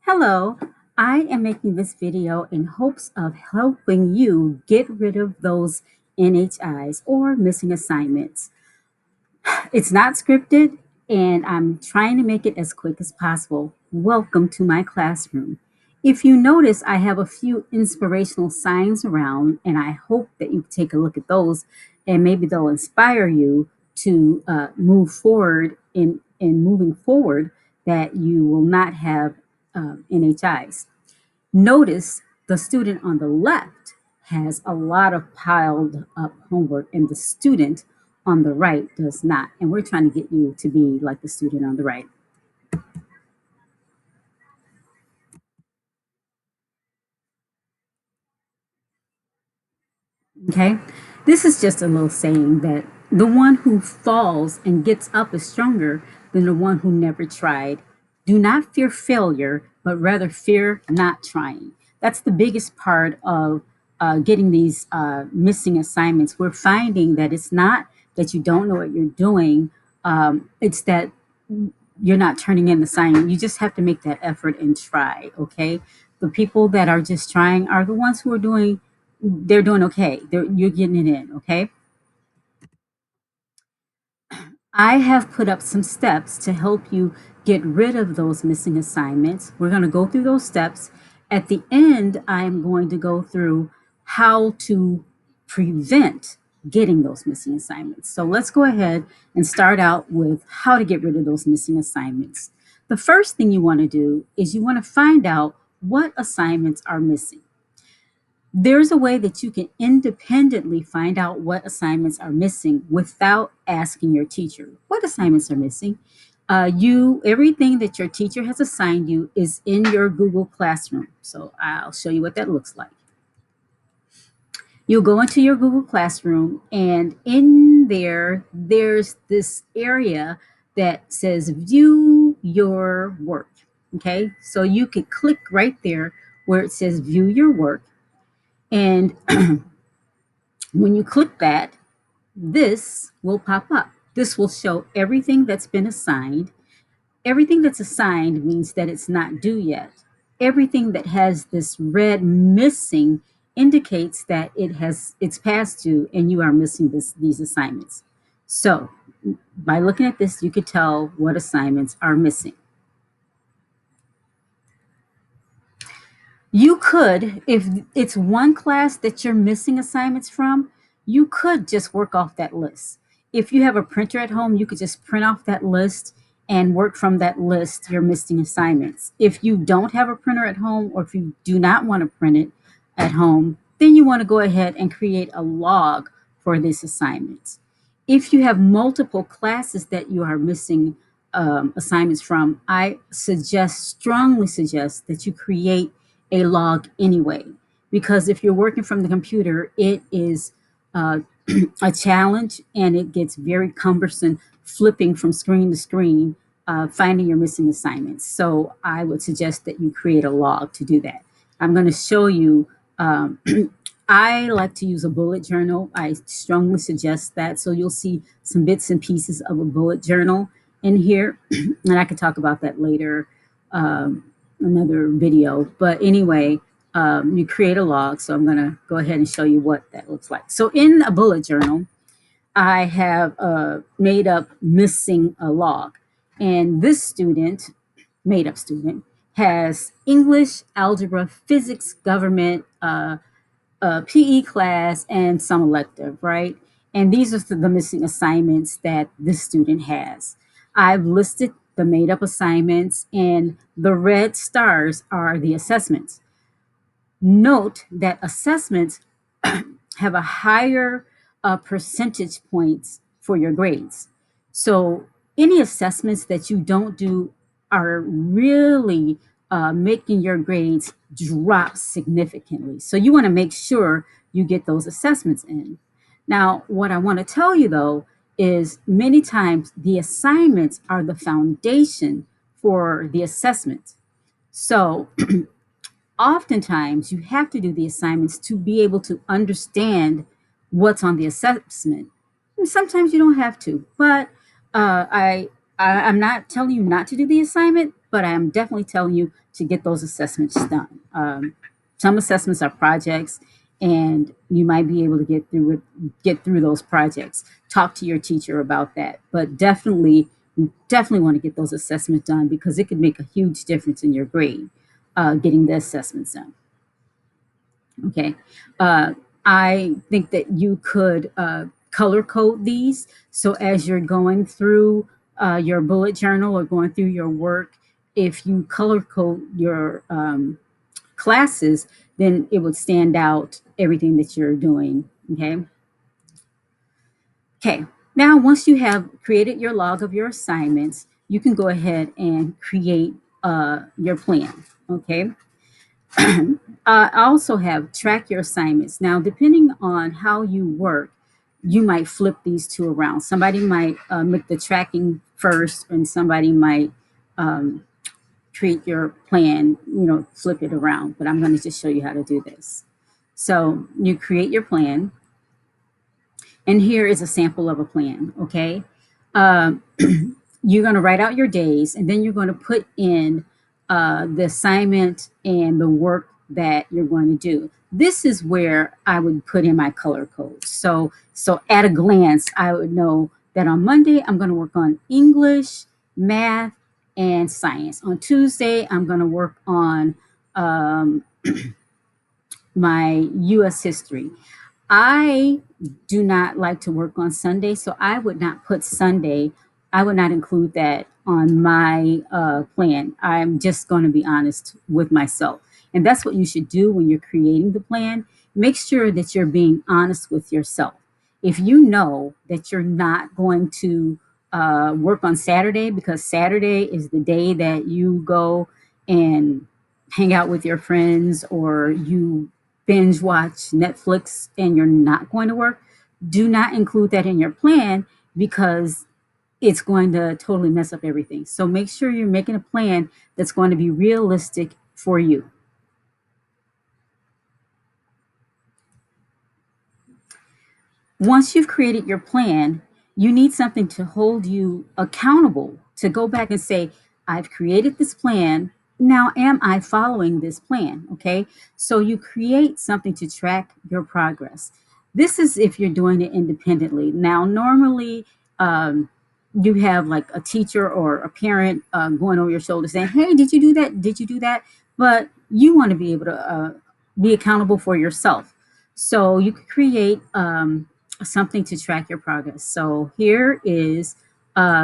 Hello, I am making this video in hopes of helping you get rid of those NHIs or missing assignments. It's not scripted and I'm trying to make it as quick as possible. Welcome to my classroom. If you notice, I have a few inspirational signs around and I hope that you take a look at those and maybe they'll inspire you to move forward in moving forward that you will not have NHIs. Notice the student on the left has a lot of piled up homework and the student on the right does not. And we're trying to get you to be like the student on the right. Okay. This is just a little saying that the one who falls and gets up is stronger than the one who never tried. Do not fear failure, but rather fear not trying. That's the biggest part of getting these missing assignments. We're finding that it's not that you don't know what you're doing, it's that you're not turning in the assignment. You just have to make that effort and try, okay? The people that are just trying are the ones who are doing they're doing okay. You're getting it in, okay? I have put up some steps to help you get rid of those missing assignments. We're going to go through those steps. At the end, I am going to go through how to prevent getting those missing assignments. So let's go ahead and start out with how to get rid of those missing assignments. The first thing you want to do is you want to find out what assignments are missing. There's a way that you can independently find out what assignments are missing without asking your teacher. What assignments are missing? Everything that your teacher has assigned you is in your Google Classroom. So I'll show you what that looks like. You'll go into your Google Classroom, and in there, there's this area that says view your work. Okay, so you could click right there where it says view your work. And when you click that, this will pop up. This will show everything that's been assigned. Everything that's assigned means that it's not due yet. Everything that has this red missing indicates that it's past due and you are missing these assignments. So by looking at this, you could tell what assignments are missing. You could, if it's one class that you're missing assignments from, you could just work off that list. If you have a printer at home, you could just print off that list and work from that list your missing assignments. If you don't have a printer at home, or if you do not want to print it at home, then you want to go ahead and create a log for these assignments. If you have multiple classes that you are missing assignments from, I strongly suggest that you create a log anyway, because if you're working from the computer, it is uh, a challenge and it gets very cumbersome flipping from screen to screen, finding your missing assignments. So I would suggest that you create a log to do that. I'm going to show you. I like to use a bullet journal. I strongly suggest that. So you'll see some bits and pieces of a bullet journal in here, and I could talk about that later. Another video. But anyway, you create a log. So I'm going to go ahead and show you what that looks like. So in a bullet journal, I have made up missing a log. And this student, made up student, has English, algebra, physics, government, PE class, and some elective, right? And these are the missing assignments that this student has. I've listed the made up assignments, and the red stars are the assessments. Note that assessments have a higher percentage points for your grades. So any assessments that you don't do are really making your grades drop significantly. So you want to make sure you get those assessments in. Now, what I want to tell you though is many times the assignments are the foundation for the assessment. So oftentimes you have to do the assignments to be able to understand what's on the assessment. And sometimes you don't have to, but I'm not telling you not to do the assignment, but I'm definitely telling you to get those assessments done. Some assessments are projects, and you might be able to get through those projects. Talk to your teacher about that, but definitely, you definitely want to get those assessments done because it could make a huge difference in your grade. Getting the assessments done. Okay. Uh, I think that you could color code these. So as you're going through your bullet journal or going through your work, if you color code your classes, then it would stand out everything that you're doing. Okay. Okay. Now, once you have created your log of your assignments, you can go ahead and create your plan. Okay. I also have track your assignments. Now, depending on how you work, you might flip these two around. Somebody might make the tracking first, and somebody might um, create your plan, flip it around. But I'm going to just show you how to do this. So you create your plan, and here is a sample of a plan, okay? Um, you're going to write out your days, and then you're going to put in the assignment and the work that you're going to do. This is where I would put in my color code. So at a glance, I would know that on Monday, I'm going to work on English, math, and science. On Tuesday, I'm going to work on um, my U.S. history. I do not like to work on Sunday, so I would not put Sunday. I would not include that on my plan. I'm just going to be honest with myself. And that's what you should do when you're creating the plan. Make sure that you're being honest with yourself. If you know that you're not going to work on Saturday because Saturday is the day that you go and hang out with your friends or you binge watch Netflix and you're not going to work, do not include that in your plan because it's going to totally mess up everything. So make sure you're making a plan that's going to be realistic for you. Once you've created your plan, you need something to hold you accountable to go back and say, I've created this plan. Now, am I following this plan? Okay. So you create something to track your progress. This is if you're doing it independently. Now, normally, you have like a teacher or a parent going over your shoulder saying, hey, did you do that? Did you do that? But you want to be able to be accountable for yourself. So you could create something to track your progress. So here is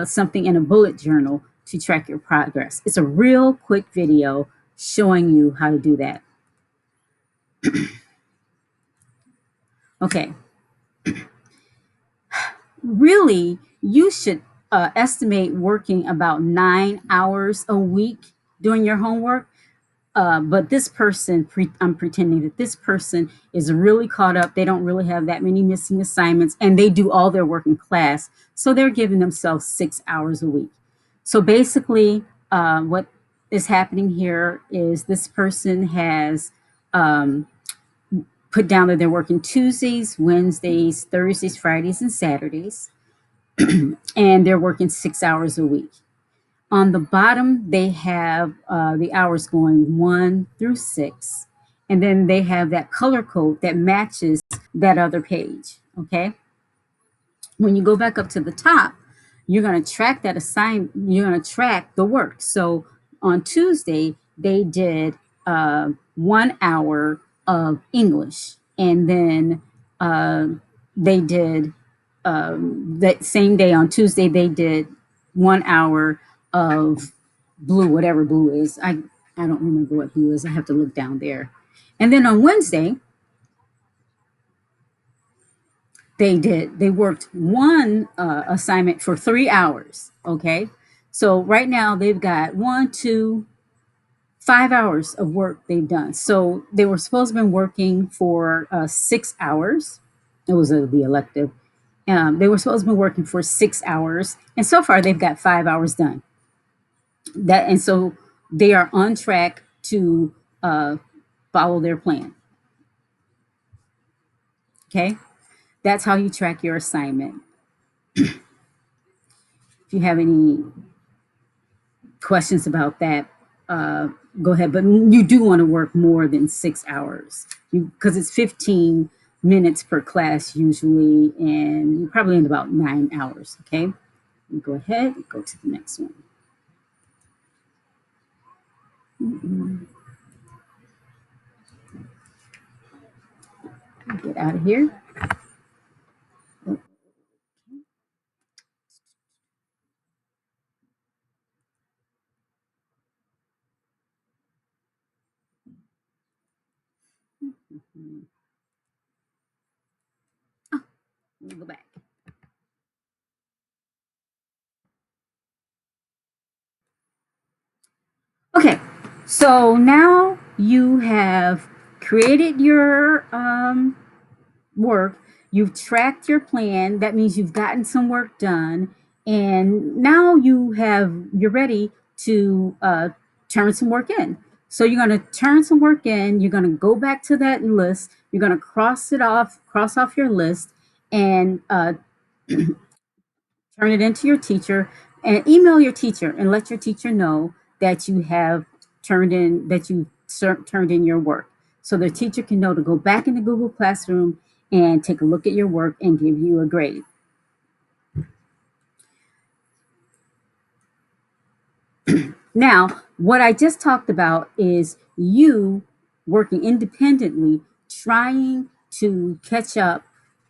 something in a bullet journal to track your progress. It's a real quick video showing you how to do that. Okay, really, you should estimate working about 9 hours a week doing your homework. But this person, I'm pretending that this person is really caught up. They don't really have that many missing assignments, and they do all their work in class. So they're giving themselves 6 hours a week. So basically, what is happening here is this person has um, put down that they're working Tuesdays, Wednesdays, Thursdays, Fridays, and Saturdays, and they're working 6 hours a week. On the bottom, they have the hours going 1 through 6. And then they have that color code that matches that other page. Okay. When you go back up to the top, you're going to track that assignment. You're going to track the work. So on Tuesday, they did 1 hour of English. And then uh, they did that same day on Tuesday, they did 1 hour of blue, whatever blue is. I don't remember what blue is. I have to look down there. And then on Wednesday, they worked one assignment for 3 hours. Okay. So right now they've got 5 hours of work they've done. So they were supposed to have been working for 6 hours. It was the elective. They were supposed to be working for 6 hours, and so far they've got 5 hours done. And so they are on track to uh, follow their plan. Okay, that's how you track your assignment. If you have any questions about that, uh, go ahead. But you do want to work more than 6 hours because it's 15 minutes per class usually, and you probably end about 9 hours. Okay, go ahead and go to the next one. Get out of here. Let me go back. Okay, so now you have created your work, you've tracked your plan. That means you've gotten some work done, and now you're ready to turn some work in. So you're going to turn some work in. You're going to go back to that list. You're going to cross off your list, and turn it into your teacher, and email your teacher and let your teacher know that you have turned in your work, so the teacher can know to go back into Google Classroom and take a look at your work and give you a grade. Now, what I just talked about is you working independently, trying to catch up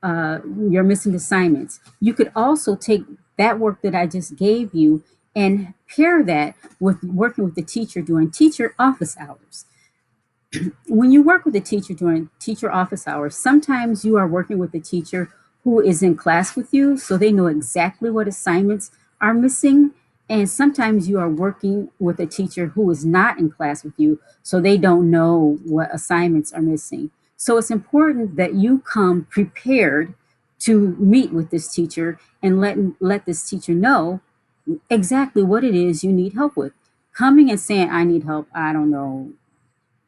your missing assignments. You could also take that work that I just gave you and pair that with working with the teacher during teacher office hours. When you work with a teacher during teacher office hours, sometimes you are working with a teacher who is in class with you, so they know exactly what assignments are missing. And sometimes you are working with a teacher who is not in class with you, so they don't know what assignments are missing. So it's important that you come prepared to meet with this teacher and let this teacher know exactly what it is you need help with. Coming and saying, I need help, I don't know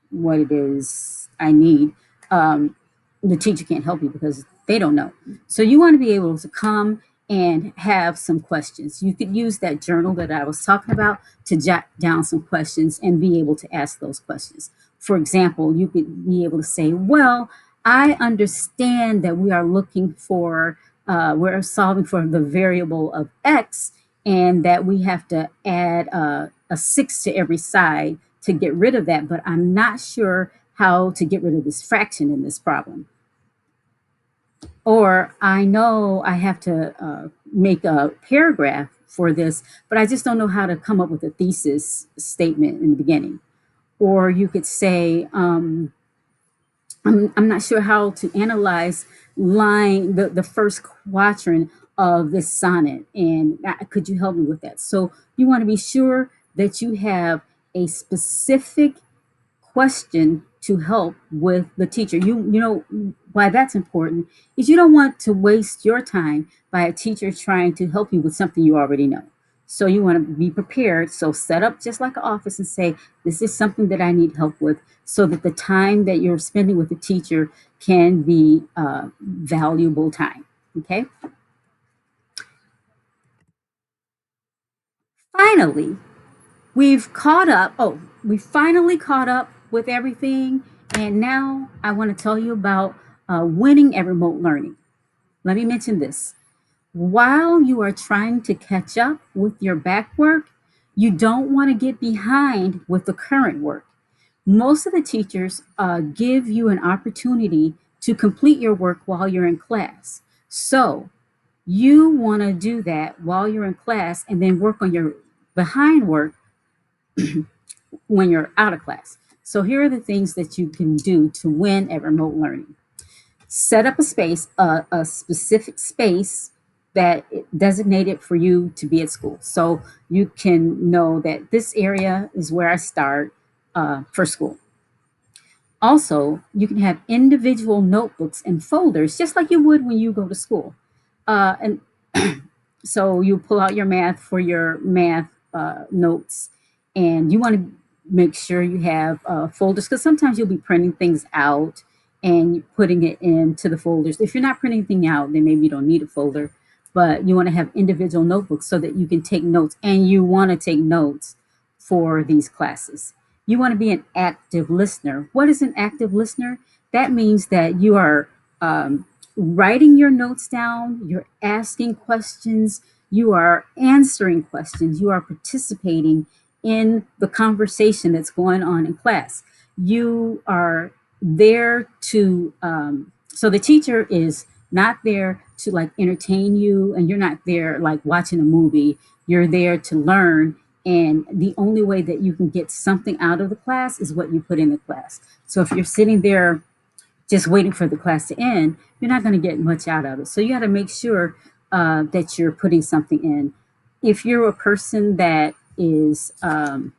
what it is I need, um, the teacher can't help you because they don't know. So you want to be able to come and have some questions. You could use that journal that I was talking about to jot down some questions and be able to ask those questions. For example, you could be able to say, well, I understand that we're solving for the variable of x, and that we have to add a 6 to every side to get rid of that, but I'm not sure how to get rid of this fraction in this problem. Or I know I have to make a paragraph for this, but I just don't know how to come up with a thesis statement in the beginning. Or you could say, I'm not sure how to analyze the first quadrant of this sonnet, and could you help me with that? So you want to be sure that you have a specific question to help with the teacher. You know why that's important is you don't want to waste your time by a teacher trying to help you with something you already know. So you want to be prepared. So set up just like an office and say, this is something that I need help with, so that the time that you're spending with the teacher can be valuable time. Okay. Finally, we finally caught up with everything. And now I want to tell you about winning at remote learning. Let me mention this. While you are trying to catch up with your back work, you don't want to get behind with the current work. Most of the teachers give you an opportunity to complete your work while you're in class. So you want to do that while you're in class and then work on your behind work when you're out of class. So here are the things that you can do to win at remote learning. Set up a specific space that designated for you to be at school. So you can know that this area is where I start for school. Also, you can have individual notebooks and folders, just like you would when you go to school. And so you pull out your math for your math notes, and you want to make sure you have folders, because sometimes you'll be printing things out and putting it into the folders. If you're not printing anything out, then maybe you don't need a folder, but you want to have individual notebooks so that you can take notes, and you want to take notes for these classes. You want to be an active listener. What is an active listener? That means that you are writing your notes down, you're asking questions, you are answering questions, you are participating in the conversation that's going on in class. You are there to, so the teacher is not there to like entertain you, and you're not there like watching a movie. You're there to learn. And the only way that you can get something out of the class is what you put in the class. So if you're sitting there just waiting for the class to end, you're not going to get much out of it. So you got to make sure that you're putting something in. If you're a person that is, I'm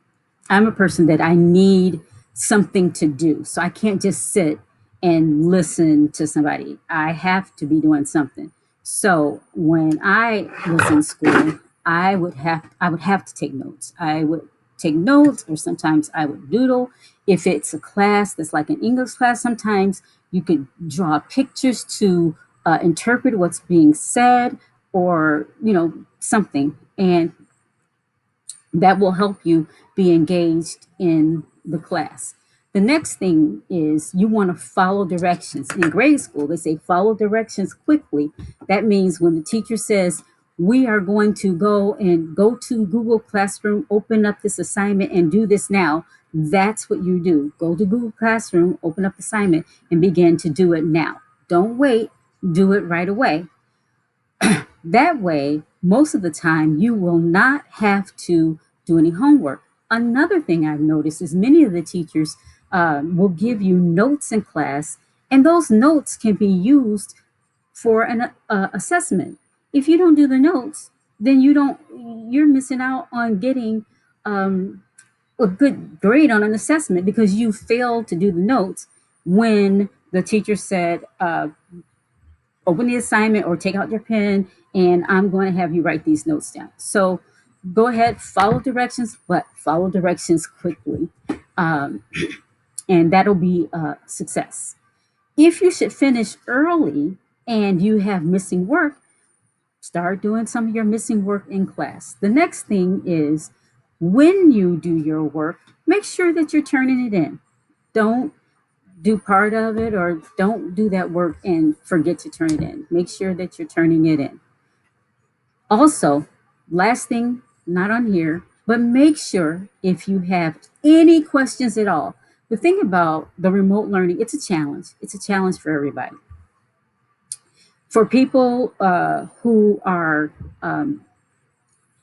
a person that I need something to do. So I can't just sit and listen to somebody. I have to be doing something. So when I was in school, I would have to take notes. I would take notes, or sometimes I would doodle. If it's a class that's like an English class, sometimes you could draw pictures to interpret what's being said, or something. And that will help you be engaged in the class. The next thing is you want to follow directions. In grade school, they say follow directions quickly. That means when the teacher says, we are going to go to Google Classroom, open up this assignment and do this now. That's what you do. Go to Google Classroom, open up the assignment and begin to do it now. Don't wait, do it right away. That way, most of the time, you will not have to do any homework. Another thing I've noticed is many of the teachers will give you notes in class, and those notes can be used for an assessment. If you don't do the notes, then you're missing out on getting a good grade on an assessment because you failed to do the notes when the teacher said, open the assignment or take out your pen, and I'm going to have you write these notes down. So go ahead, follow directions, but follow directions quickly. Um, and that'll be a success. If you should finish early and you have missing work, start doing some of your missing work in class. The next thing is when you do your work, make sure that you're turning it in. Don't do part of it, or don't do that work and forget to turn it in. Make sure that you're turning it in. Also, last thing, not on here, but make sure if you have any questions at all. The thing about the remote learning, it's a challenge. It's a challenge for everybody. For people who are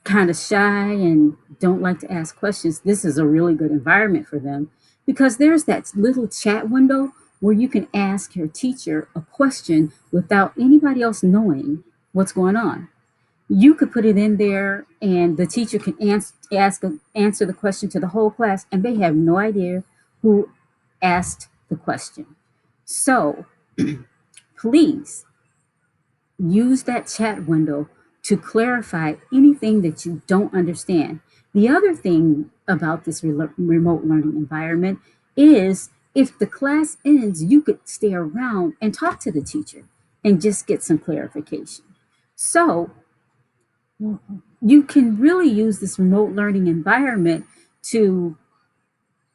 kind of shy and don't like to ask questions, this is a really good environment for them, because there's that little chat window where you can ask your teacher a question without anybody else knowing what's going on. You could put it in there, and the teacher can answer the question to the whole class, and they have no idea who asked the question. So please use that chat window to clarify anything that you don't understand. The other thing about this remote learning environment is if the class ends, you could stay around and talk to the teacher and just get some clarification. So you can really use this remote learning environment to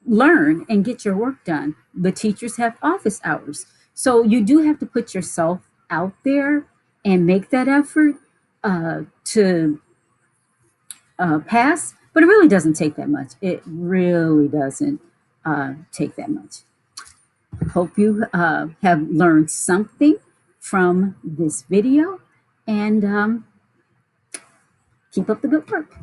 learn and get your work done. The teachers have office hours. So you do have to put yourself out there and make that effort to pass, but it really doesn't take that much. It really doesn't take that much. Hope you have learned something from this video, and keep up the good work.